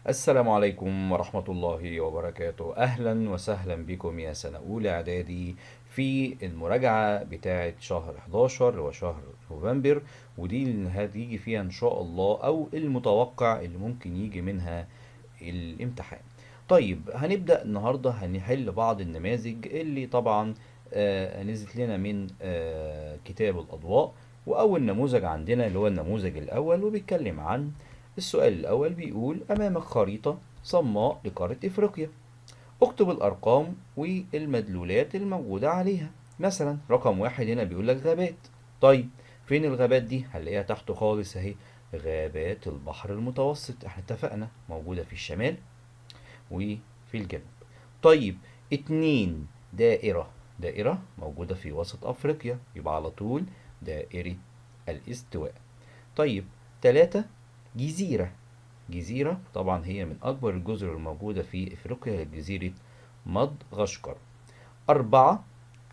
السلام عليكم ورحمة الله وبركاته. أهلا وسهلا بكم يا سنة أولى إعدادي في المراجعة بتاعة شهر 11 وشهر نوفمبر، ودي اللي هتيجي فيها إن شاء الله أو المتوقع اللي ممكن يجي منها الامتحان. طيب هنبدأ النهاردة هنحل بعض النماذج اللي طبعا نزلت لنا من كتاب الأضواء. وأول نموذج عندنا اللي هو النموذج الأول، وبيتكلم عن السؤال الأول. بيقول: أمامك خريطة صماء لقارة إفريقيا، اكتب الأرقام والمدلولات الموجودة عليها. مثلا رقم واحد هنا بيقول لك غابات. طيب فين الغابات دي؟ هنلاقيها تحت خالص اهي، غابات البحر المتوسط. احنا اتفقنا موجودة في الشمال وفي الجنوب. طيب اتنين، دائرة. دائرة موجودة في وسط أفريقيا، يبقى على طول دائرة الاستواء. طيب تلاتة، جزيرة. جزيرة طبعا هي من أكبر الجزر الموجودة في إفريقيا، هي جزيرة مدغشقر. أربعة،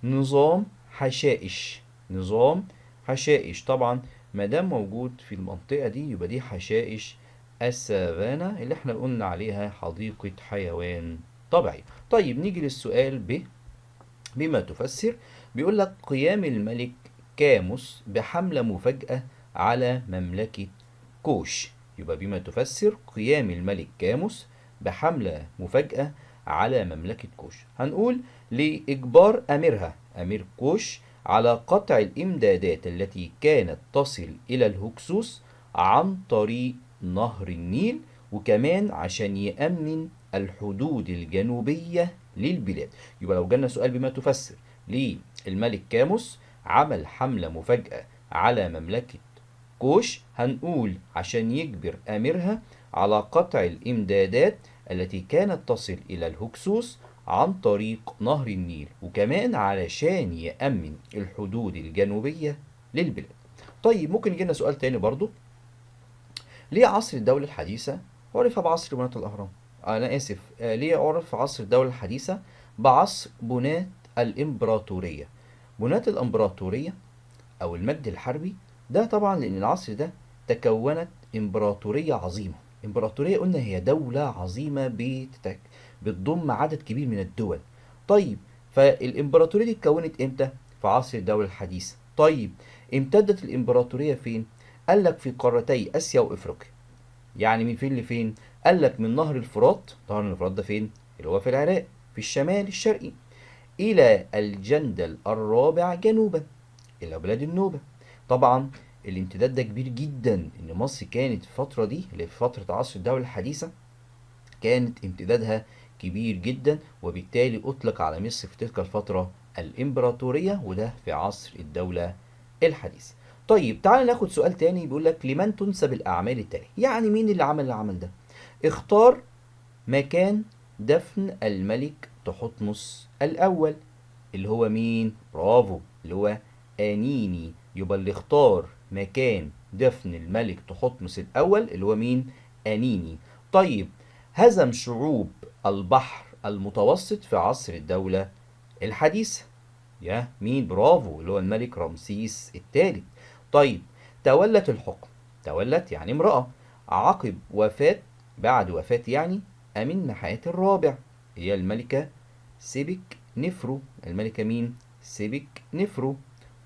نظام حشائش. نظام حشائش طبعا ما دام موجود في المنطقة دي يبقى دي حشائش السافانا اللي احنا قلنا عليها حديقة حيوان طبيعي. طيب نيجي للسؤال بما تفسر. بيقول لك: قيام الملك كاموس بحملة مفاجأة على مملكة كوش. يبقى بما تفسر قيام الملك كاموس بحملة مفاجأة على مملكة كوش. هنقول: لإجبار أميرها أمير كوش على قطع الإمدادات التي كانت تصل إلى الهكسوس عن طريق نهر النيل، وكمان عشان يأمن الحدود الجنوبية للبلاد. يبقى لو جالنا سؤال بما تفسر ليه الملك كاموس عمل حملة مفاجأة على مملكة كوش، هنقول عشان يجبر أميرها على قطع الإمدادات التي كانت تصل إلى الهكسوس عن طريق نهر النيل، وكمان علشان يأمن الحدود الجنوبية للبلاد. طيب ممكن يجينا سؤال تاني برضو: ليه عصر الدولة الحديثة عرف بعصر بناة الأهرام؟ أنا آسف، ليه عرف عصر الدولة الحديثة بعصر بناة الإمبراطورية؟ بناة الإمبراطورية أو المجد الحربي، ده طبعا لأن العصر ده تكونت إمبراطورية عظيمة. إمبراطورية قلنا هي دولة عظيمة بتضم عدد كبير من الدول. طيب فالإمبراطورية دي اتكونت إمتى؟ في عصر الدولة الحديثة. طيب امتدت الإمبراطورية فين؟ قال لك في قارتي آسيا وإفريقيا. يعني من فين لفين؟ قال لك من نهر الفرات. نهر الفرات ده فين؟ اللي هو في العراق في الشمال الشرقي، إلى الجندل الرابع جنوبا، إلى بلاد النوبة. طبعا الامتداد ده كبير جدا، إن مصر كانت في الفترة دي اللي في فترة عصر الدولة الحديثة كانت امتدادها كبير جدا، وبالتالي أطلق على مصر في تلك الفترة الإمبراطورية، وده في عصر الدولة الحديثة. طيب تعال ناخد سؤال تاني. بيقول لك: لمن تنسب الأعمال التالية؟ يعني مين اللي عمل العمل ده؟ اختار مكان دفن الملك تحتمس الأول. اللي هو مين؟ برافو، اللي هو أنيني. يبقى اللي اختار مكان دفن الملك تحتمس الأول اللي هو مين؟ أنيني. طيب هزم شعوب البحر المتوسط في عصر الدولة الحديثة. يا مين؟ برافو، اللي هو الملك رمسيس الثالث. طيب تولت الحكم. تولت يعني امرأة. عقب وفاة، بعد وفاة يعني أمين محات الرابع، هي الملكة سيبك نفرو. الملكة مين؟ سيبك نفرو.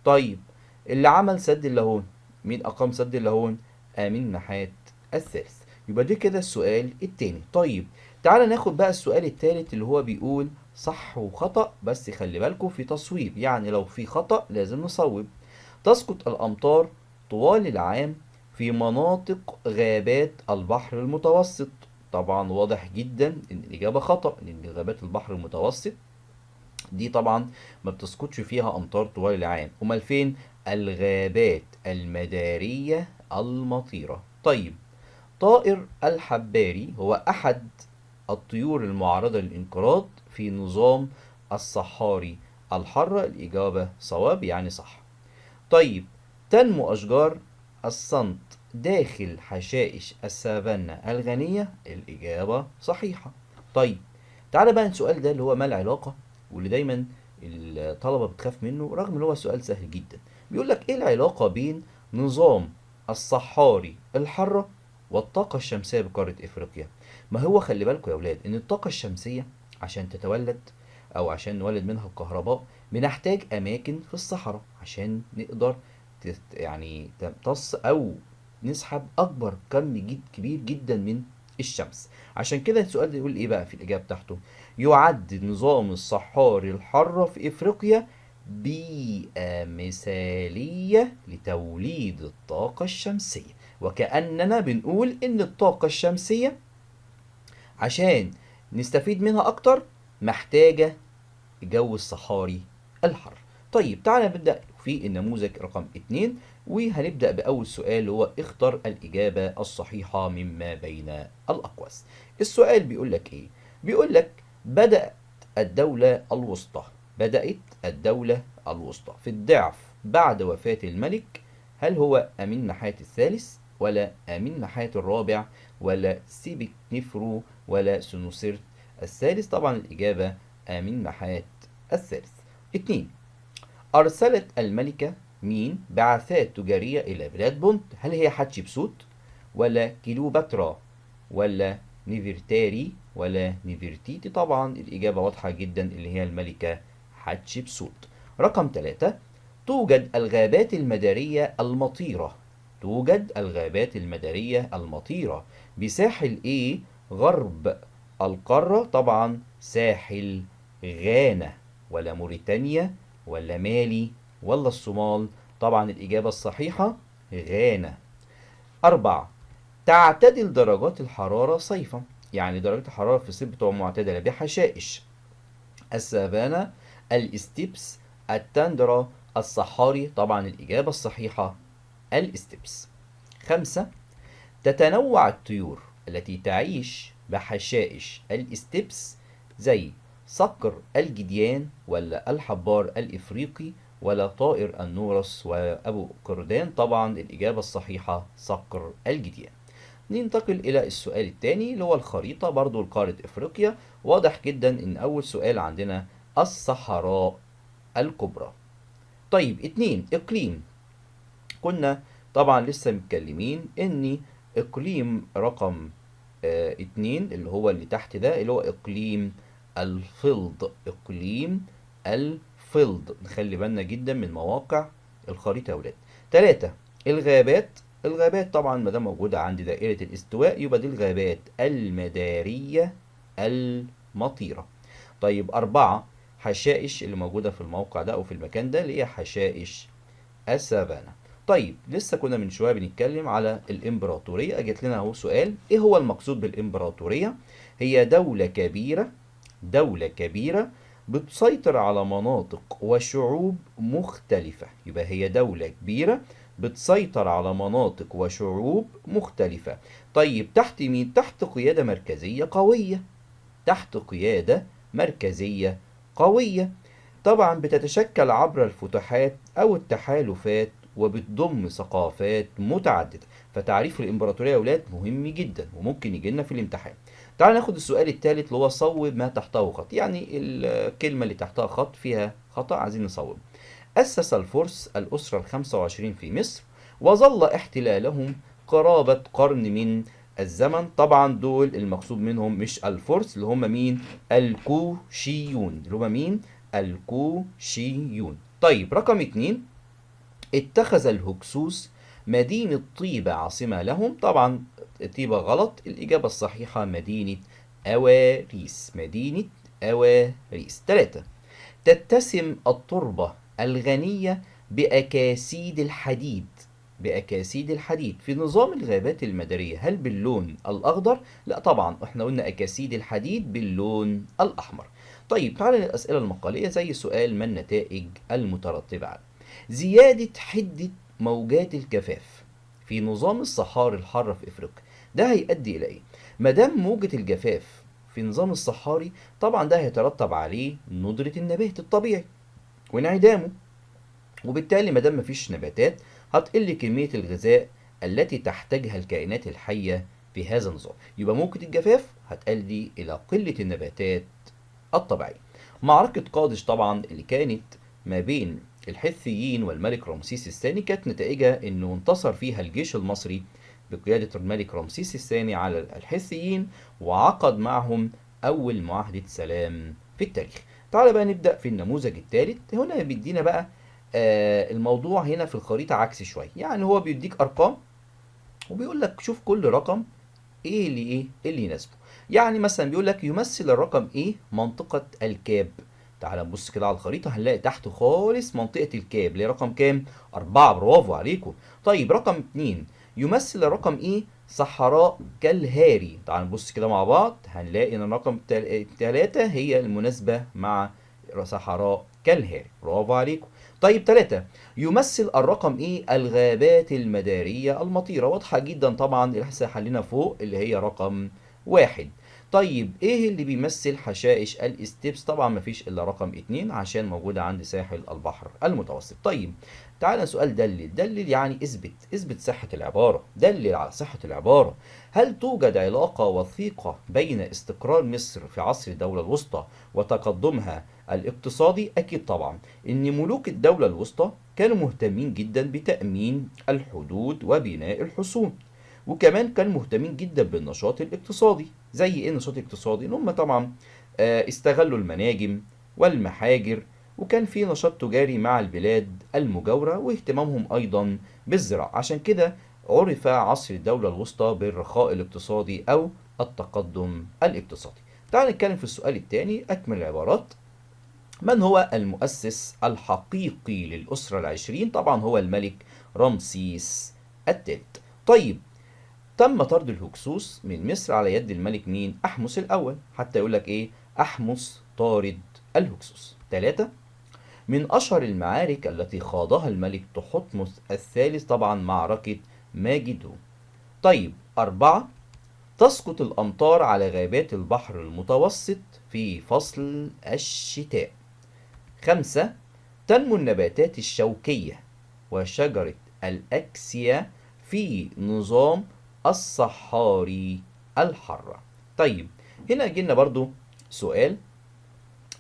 طيب اللي عمل سد اللاهون، مين أقام سد اللاهون؟ آمين محات الثالث. يبقى دي كده السؤال التاني. طيب تعالى ناخد بقى السؤال التالت اللي هو بيقول صح وخطأ، بس خلي بالكم في تصويب، يعني لو في خطأ لازم نصوب. تسقط الأمطار طوال العام في مناطق غابات البحر المتوسط. طبعا واضح جدا ان الإجابة خطأ، لأن غابات البحر المتوسط دي طبعا ما بتسقطش فيها أمطار طوال العام. أمال فين؟ الغابات المدارية المطيرة. طيب طائر الحباري هو أحد الطيور المعرضة للانقراض في نظام الصحاري الحارة. الإجابة صواب يعني صح. طيب تنمو أشجار الصمت داخل حشائش السافانا الغنية. الإجابة صحيحة. طيب تعالى بقى السؤال ده اللي هو ما العلاقة، واللي دايما الطلبة بتخاف منه رغم ان هو سؤال سهل جدا. بيقول لك ايه العلاقة بين نظام الصحاري الحارة والطاقة الشمسية بقارة إفريقيا؟ ما هو خلي بالكم يا أولاد إن الطاقة الشمسية عشان تتولد أو عشان نولد منها الكهرباء بنحتاج أماكن في الصحراء عشان نقدر يعني تمتص أو نسحب أكبر كم كبير جدا من الشمس. عشان كده السؤال ده يقول إيه بقى في الإجابة بتاعته؟ يعد النظام الصحاري الحار في إفريقيا بيئة مثالية لتوليد الطاقة الشمسية. وكأننا بنقول إن الطاقة الشمسية عشان نستفيد منها أكتر محتاجة الجو الصحاري الحر. طيب تعالى نبدأ في النموذج رقم 2 وهنبدأ بأول سؤال هو اختر الإجابة الصحيحة مما بين الأقواس. السؤال بيقول لك إيه؟ بيقول لك بدأت الدولة الوسطى في الضعف بعد وفاة الملك. هل هو أمين نحات الثالث ولا أمين نحات الرابع ولا سيبك نفرو ولا سنوسرت الثالث؟ طبعا الإجابة أمين نحات الثالث. 2. أرسلت الملكة مين بعثات تجارية إلى بلاد بونت؟ هل هي حتشبسوت ولا كيلوباترا ولا نيفرتاري ولا نيفرتيتي؟ طبعا الإجابة واضحة جدا اللي هي الملكة حتشبسوت. رقم 3. توجد الغابات المدارية المطيرة بساحل إيه غرب القارة؟ طبعا ساحل غانا ولا موريتانيا ولا مالي ولا الصومال؟ طبعا الإجابة الصحيحة غانا. 4. تعتدل درجات الحرارة صيفا، يعني درجة الحرارة في الصيف بتبقى معتدلة بحشائش السافانا الاستيبس التندرا الصحاري؟ طبعا الإجابة الصحيحة الاستيبس. 5. تتنوع الطيور التي تعيش بحشائش الاستبس زي صقر الجديان ولا الحبار الإفريقي ولا طائر النورس وأبو قردان؟ طبعا الإجابة الصحيحة صقر الجديان. ننتقل إلى السؤال الثاني اللي هو الخريطة برضو لقارة إفريقيا. واضح جدا إن أول سؤال عندنا الصحراء الكبرى. طيب 2. إقليم. كنا طبعا لسه متكلمين ان اقليم رقم 2 اللي هو اللي تحت ده اللي هو اقليم الفلد. نخلي بالنا جدا من مواقع الخريطة يا ولاد. 3. الغابات طبعا ما دام موجودة عند دائرة الاستواء يبقى دي الغابات المدارية المطيرة. طيب 4. حشائش اللي موجودة في الموقع ده او في المكان ده اللي هي حشائش السافانا. طيب لسه كنا من شويه بنتكلم على الامبراطوريه، اجت لنا اهو سؤال ايه هو المقصود بالامبراطوريه؟ هي دوله كبيره بتسيطر على مناطق وشعوب مختلفه. يبقى هي دوله كبيره بتسيطر على مناطق وشعوب مختلفه. طيب تحت مين؟ تحت قياده مركزيه قويه. طبعا بتتشكل عبر الفتوحات أو التحالفات وبتضم ثقافات متعددة. فتعريف الإمبراطورية يا ولاد مهم جدا وممكن يجي لنا في الامتحان. تعال ناخد السؤال الثالث اللي هو صوب ما تحته خط، يعني الكلمة اللي تحتها خط فيها خطأ عايزين نصوب. أسس الفرس الأسرة ال25 في مصر وظل احتلالهم قرابة قرن من الزمن. طبعا دول المقصود منهم مش الفرس اللي هم مين؟ الكوشيون. طيب رقم 2. اتخذ الهكسوس مدينة طيبة عاصمة لهم. طبعا طيبة غلط، الإجابة الصحيحة مدينة أواريس. 3. تتسم التربة الغنية بأكاسيد الحديد في نظام الغابات المدارية، هل باللون الأخضر؟ لا طبعا احنا قلنا أكاسيد الحديد باللون الأحمر. طيب تعالى للأسئلة المقالية زي سؤال ما النتائج المترتبة على زيادة حدة موجات الجفاف في نظام الصحاري الحارة في إفريقيا؟ ده هيؤدي إلى إيه؟ مادام موجة الجفاف في نظام الصحاري طبعا ده هيترتب عليه ندرة النبات الطبيعي وانعدامه، وبالتالي مادام مفيش نباتات هتقل كمية الغذاء التي تحتاجها الكائنات الحية في هذا النظام. يبقى موجة الجفاف هتؤدي إلى قلة النباتات الطبيعية. معركة قادش طبعا اللي كانت ما بين الحثيين والملك رمسيس الثاني كانت نتائجها انه انتصر فيها الجيش المصري بقيادة الملك رمسيس الثاني على الحيثيين، وعقد معهم أول معاهدة سلام في التاريخ. تعال بقى نبدأ في النموذج الثالث. هنا بيدينا بقى الموضوع هنا في الخريطة عكسي شوية، يعني هو بيديك أرقام وبيقول لك شوف كل رقم ايه اللي يناسبه. يعني مثلا بيقول لك يمثل الرقم ايه منطقة الكاب. تعال نبص كده على الخريطة، هنلاقي تحت خالص منطقة الكاب اللي هي رقم كام؟ 4. برافو عليكم. طيب رقم 2 يمثل الرقم ايه صحراء كالهاري. تعال نبص كده مع بعض، هنلاقي ان الرقم 3 هي المناسبة مع صحراء كالهاري. برافو عليكم. طيب 3 يمثل الرقم ايه الغابات المدارية المطيرة. واضحة جدا طبعا اللي احنا حلينا فوق اللي هي رقم 1. طيب ايه اللي بيمثل حشائش الاستبس؟ طبعا مفيش الا رقم 2 عشان موجودة عند ساحل البحر المتوسط. طيب تعالى سؤال دلل يعني اثبت صحة العبارة، دلل على صحة العبارة. هل توجد علاقة وثيقة بين استقرار مصر في عصر الدولة الوسطى وتقدمها الاقتصادي؟ أكيد طبعا، إن ملوك الدولة الوسطى كانوا مهتمين جدا بتأمين الحدود وبناء الحصون، وكمان كانوا مهتمين جدا بالنشاط الاقتصادي. زي ايه النشاط الاقتصادي؟ ان هم طبعا استغلوا المناجم والمحاجر، وكان في نشاط تجاري مع البلاد المجاورة، واهتمامهم أيضا بالزراعة. عشان كده عرف عصر الدولة الوسطى بالرخاء الاقتصادي أو التقدم الاقتصادي. تعال نتكلم في السؤال الثاني، أكمل العبارات. من هو المؤسس الحقيقي للأسرة العشرين؟ طبعا هو الملك رمسيس الثالث. طيب تم طرد الهكسوس من مصر على يد الملك مين؟ أحمس الأول. حتى يقول لك إيه؟ أحمس طارد الهكسوس. 3 من أشهر المعارك التي خاضها الملك تحتمس الثالث طبعا معركة ماجدو. طيب 4 تسقط الأمطار على غابات البحر المتوسط في فصل الشتاء. 5 تنمو النباتات الشوكية وشجرة الأكسيا في نظام الصحاري الحارة. طيب هنا جينا برضو سؤال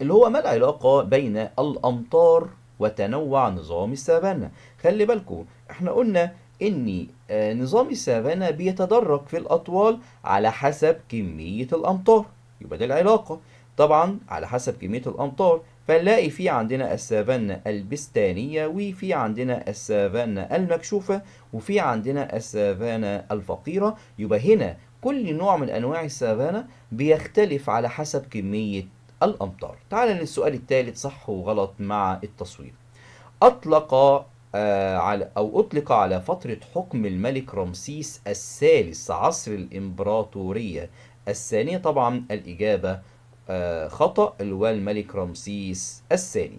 اللي هو ما العلاقة بين الأمطار وتنوع نظام السافانا؟ خلي بالكم احنا قلنا ان نظام السافانا بيتدرج في الأطوال على حسب كمية الأمطار، يبقى ده العلاقة طبعا على حسب كمية الأمطار. فنلاقي في عندنا السافانا البستانية، وفي عندنا السافانا المكشوفة، وفي عندنا السافانا الفقيرة. يبقى هنا كل نوع من أنواع السافانا بيختلف على حسب كمية الأمطار. تعال للسؤال الثالث، صح وغلط مع التصوير. أطلق أطلق على فترة حكم الملك رمسيس الثالث عصر الإمبراطورية الثانية. طبعا الإجابة خطأ، اللي هو الملك رمسيس الثاني.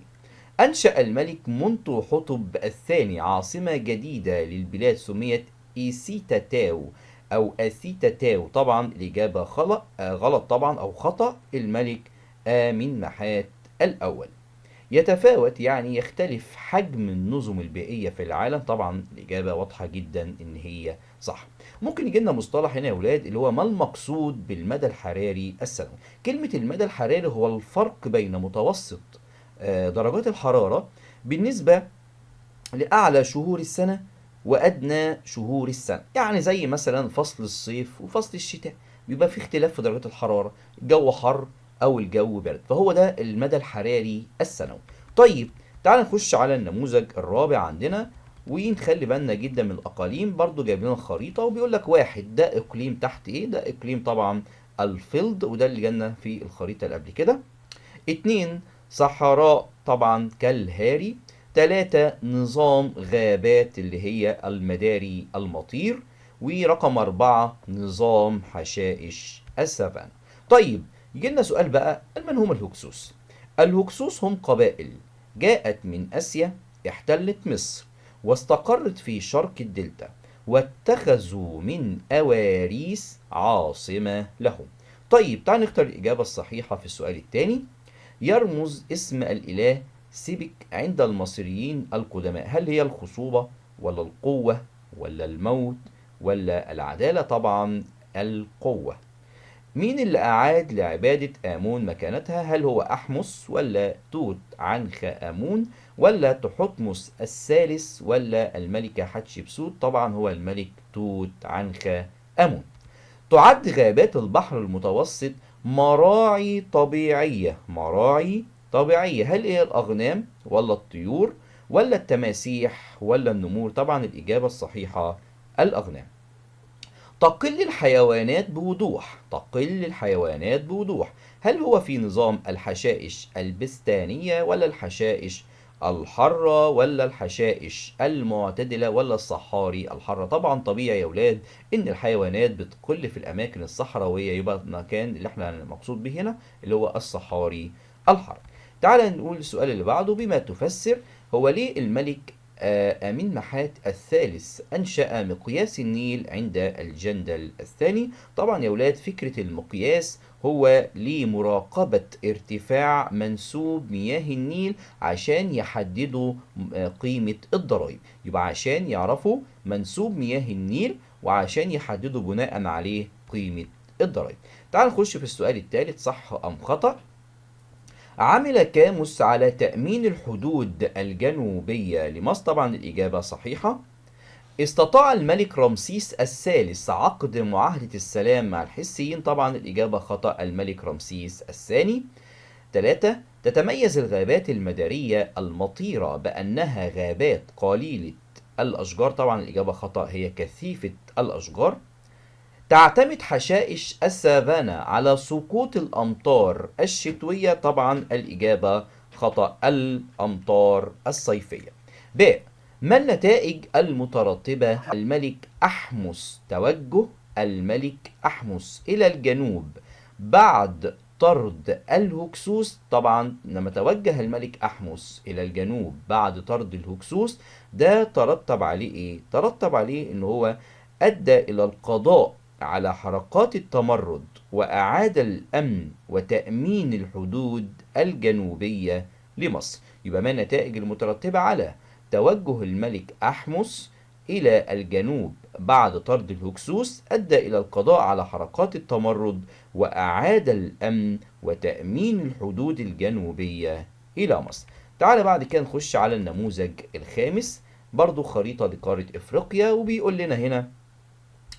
أنشأ الملك منتو حتب الثاني عاصمة جديدة للبلاد سميت إيسيتا تاو أو أثيتا تاو. طبعا الإجابة غلط طبعا أو خطأ، الملك آمن محات الأول. يتفاوت يعني يختلف حجم النظم البيئية في العالم. طبعا الإجابة واضحة جدا إن هي صح. ممكن يجي لنا مصطلح هنا يا ولاد اللي هو ما المقصود بالمدى الحراري السنوي. كلمة المدى الحراري هو الفرق بين متوسط درجات الحرارة بالنسبة لأعلى شهور السنة وأدنى شهور السنة. يعني زي مثلا فصل الصيف وفصل الشتاء بيبقى في اختلاف في درجات الحرارة، الجو حر أو الجو برد، فهو ده المدى الحراري السنوي. طيب تعال نخش على النموذج الرابع عندنا، ونخلي بالنا جدا من الأقاليم. برضو جايب لنا الخريطة وبيقول لك 1 ده إقليم تحت إيه؟ ده إقليم طبعا الفيلد، وده اللي جالنا في الخريطة اللي قبل كده. 2 صحراء طبعا كالهاري. 3 نظام غابات اللي هي المداري المطير. ورقم 4 نظام حشائش السافانا. طيب يجي لنا سؤال بقى، من هم الهكسوس؟ الهكسوس هم قبائل جاءت من آسيا، احتلت مصر واستقرت في شرق الدلتا، واتخذوا من أواريس عاصمة لهم. طيب تعال نختار الإجابة الصحيحة في السؤال الثاني. يرمز اسم الإله سيبك عند المصريين القدماء، هل هي الخصوبة ولا القوة ولا الموت ولا العدالة؟ طبعا القوة. مين اللي أعاد لعبادة آمون مكانتها؟ هل هو أحمس ولا توت عنخ آمون ولا تحتمس الثالث ولا الملكة حتشبسوت؟ طبعا هو الملك توت عنخ آمون. تعد غابات البحر المتوسط مراعي طبيعية. مراعي طبيعية، هل هي الأغنام ولا الطيور ولا التماسيح ولا النمور؟ طبعا الإجابة الصحيحة الأغنام. تقل الحيوانات بوضوح. تقل الحيوانات بوضوح، هل هو في نظام الحشائش البستانية ولا الحشائش الحارة ولا الحشائش المعتدلة ولا الصحاري الحارة؟ طبعا طبيعي يا ولاد ان الحيوانات بتقل في الاماكن الصحراوية، يبقى المكان اللي احنا المقصود به هنا اللي هو الصحاري الحار. تعال نقول السؤال اللي بعده، بما تفسر هو ليه الملك أمين محات الثالث أنشأ مقياس النيل عند الجندل الثاني؟ طبعا يا ولاد فكرة المقياس هو لمراقبة ارتفاع منسوب مياه النيل عشان يحددوا قيمة الضرائب، يبقى عشان يعرفوا منسوب مياه النيل وعشان يحددوا بناء عليه قيمة الضرائب. تعال نخش في السؤال الثالث، صح أم خطأ؟ عمل كاموس على تأمين الحدود الجنوبية لمصر. طبعا الإجابة صحيحة. استطاع الملك رمسيس الثالث عقد معاهدة السلام مع الحيثيين. طبعا الإجابة خطأ، الملك رمسيس الثاني. 3. تتميز الغابات المدارية المطيرة بأنها غابات قليلة الأشجار. طبعا الإجابة خطأ، هي كثيفة الأشجار. تعتمد حشائش السافانا على سقوط الأمطار الشتوية. طبعا الإجابة خطأ، الأمطار الصيفية. ب. ما النتائج المترتبة الملك أحمس توجه الملك أحمس إلى الجنوب بعد طرد الهكسوس؟ طبعا لما توجه الملك أحمس إلى الجنوب بعد طرد الهكسوس ده ترتب عليه إيه؟ ترتب عليه إن هو أدى إلى القضاء على حركات التمرد وأعاد الأمن وتأمين الحدود الجنوبية لمصر. يبقى ما النتائج المترتبة على توجه الملك أحمس إلى الجنوب بعد طرد الهكسوس؟ أدى إلى القضاء على حركات التمرد وأعاد الأمن وتأمين الحدود الجنوبية إلى مصر. تعال بعد كده نخش على النموذج الخامس، برضو خريطة لقارة إفريقيا، وبيقول لنا هنا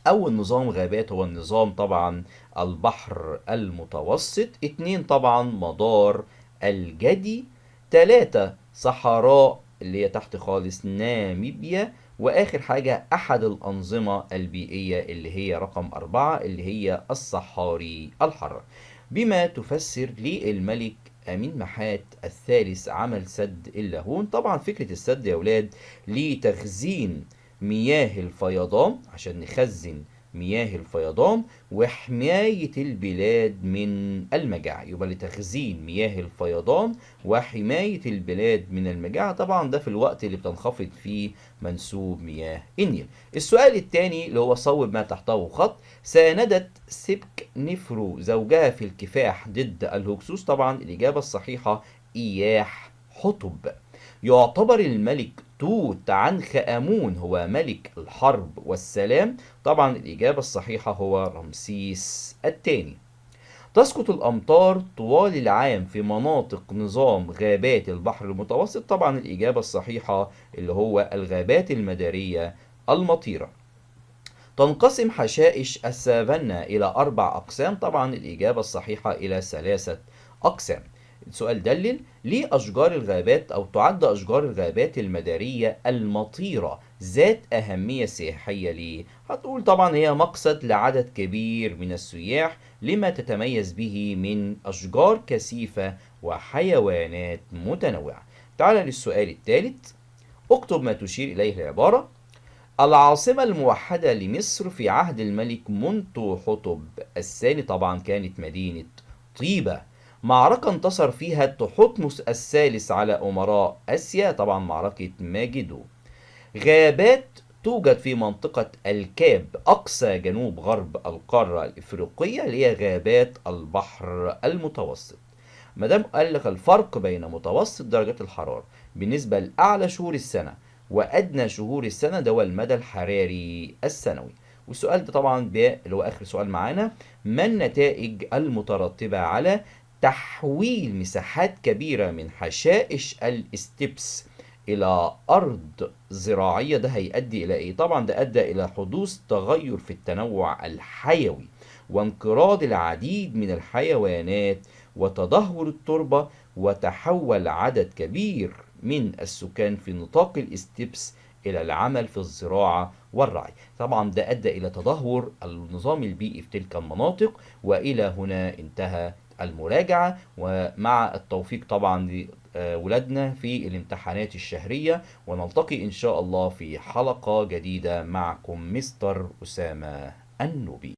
أول نظام غابات هو النظام طبعا البحر المتوسط. 2 طبعا مدار الجدي. 3 صحراء اللي هي تحت خالص ناميبيا. وآخر حاجة أحد الأنظمة البيئية اللي هي رقم 4 اللي هي الصحاري الحارة. بما تفسر ليه الملك أمين محات الثالث عمل سد اللاهون؟ طبعا فكرة السد يا ولاد لتخزين مياه الفيضان، عشان نخزن مياه الفيضان وحماية البلاد من المجاعة. يبقى لتخزين مياه الفيضان وحماية البلاد من المجاعة. طبعا ده في الوقت اللي بتنخفض فيه منسوب مياه النيل. السؤال الثاني اللي هو صوب ما تحته خط، ساندت سبك نفرو زوجها في الكفاح ضد الهكسوس. طبعا الإجابة الصحيحة إياح حطب. يعتبر الملك توت عنخ آمون هو ملك الحرب والسلام. طبعا الإجابة الصحيحة هو رمسيس الثاني. تسقط الأمطار طوال العام في مناطق نظام غابات البحر المتوسط. طبعا الإجابة الصحيحة اللي هو الغابات المدارية المطيرة. تنقسم حشائش السافانا إلى 4 أقسام. طبعا الإجابة الصحيحة إلى 3 أقسام. السؤال دلل ليه أشجار الغابات أو تعد أشجار الغابات المدارية المطيرة ذات أهمية سياحية؟ ليه؟ هتقول طبعا هي مقصد لعدد كبير من السياح لما تتميز به من أشجار كثيفة وحيوانات متنوعة. تعال للسؤال الثالث، اكتب ما تشير إليه العبارة. العاصمة الموحدة لمصر في عهد الملك منتو حتب الثاني طبعا كانت مدينة طيبة. معركة انتصر فيها تحتمس الثالث على أمراء آسيا. طبعا معركة ماجدو. غابات توجد في منطقة الكاب أقصى جنوب غرب القارة الإفريقية اللي هي غابات البحر المتوسط. مادام قال لك الفرق بين متوسط درجات الحرارة بالنسبة لأعلى شهور السنة وأدنى شهور السنة ده هو المدى الحراري السنوي. والسؤال ده طبعا اللي هو آخر سؤال معانا، ما النتائج المترتبة على تحويل مساحات كبيرة من حشائش الاستبس إلى أرض زراعية، ده هيؤدي إلى إيه؟ طبعا ده أدى إلى حدوث تغير في التنوع الحيوي وانقراض العديد من الحيوانات وتدهور التربة، وتحول عدد كبير من السكان في نطاق الاستبس إلى العمل في الزراعة والرعي. طبعا ده أدى إلى تدهور النظام البيئي في تلك المناطق. وإلى هنا انتهى المراجعة، ومع التوفيق طبعا لولادنا في الامتحانات الشهرية، ونلتقي إن شاء الله في حلقة جديدة. معكم مستر أسامة النوبي.